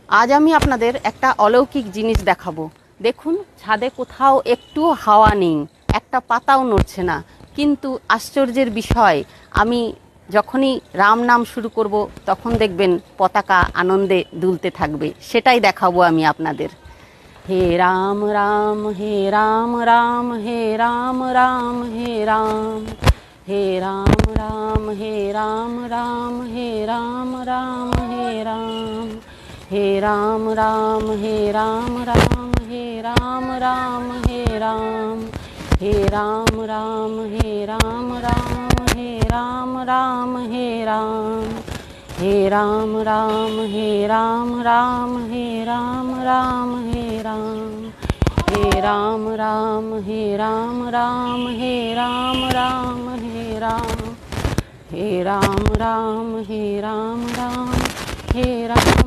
আজ আমি আপনাদের একটা অলৌকিক জিনিস দেখাবো। দেখুন, ছাদে কোথাও একটু হাওয়া নেই, একটা পাতাও নড়ছে না, কিন্তু আশ্চর্যের বিষয়, আমি যখনই রাম নাম শুরু করব তখন দেখবেন পতাকা আনন্দে দুলতে থাকবে। সেটাই দেখাবো আমি আপনাদের। হে রাম রাম, হে রাম রাম, হে রাম রাম, হে রাম, হে রাম রাম, হে রাম রাম, হে রাম রাম, হে রাম, হে রাম রাম, হে রাম রাম, হে রাম রাম, হে রাম, হে রাম রাম, হে রাম রাম, হে রাম রাম, হে রাম, हे राम राम, हे राम राम, हे राम राम, हे राम, हे राम राम, हे राम राम, हे राम राम, हे राम, हे राम राम, हे राम राम, हे राम।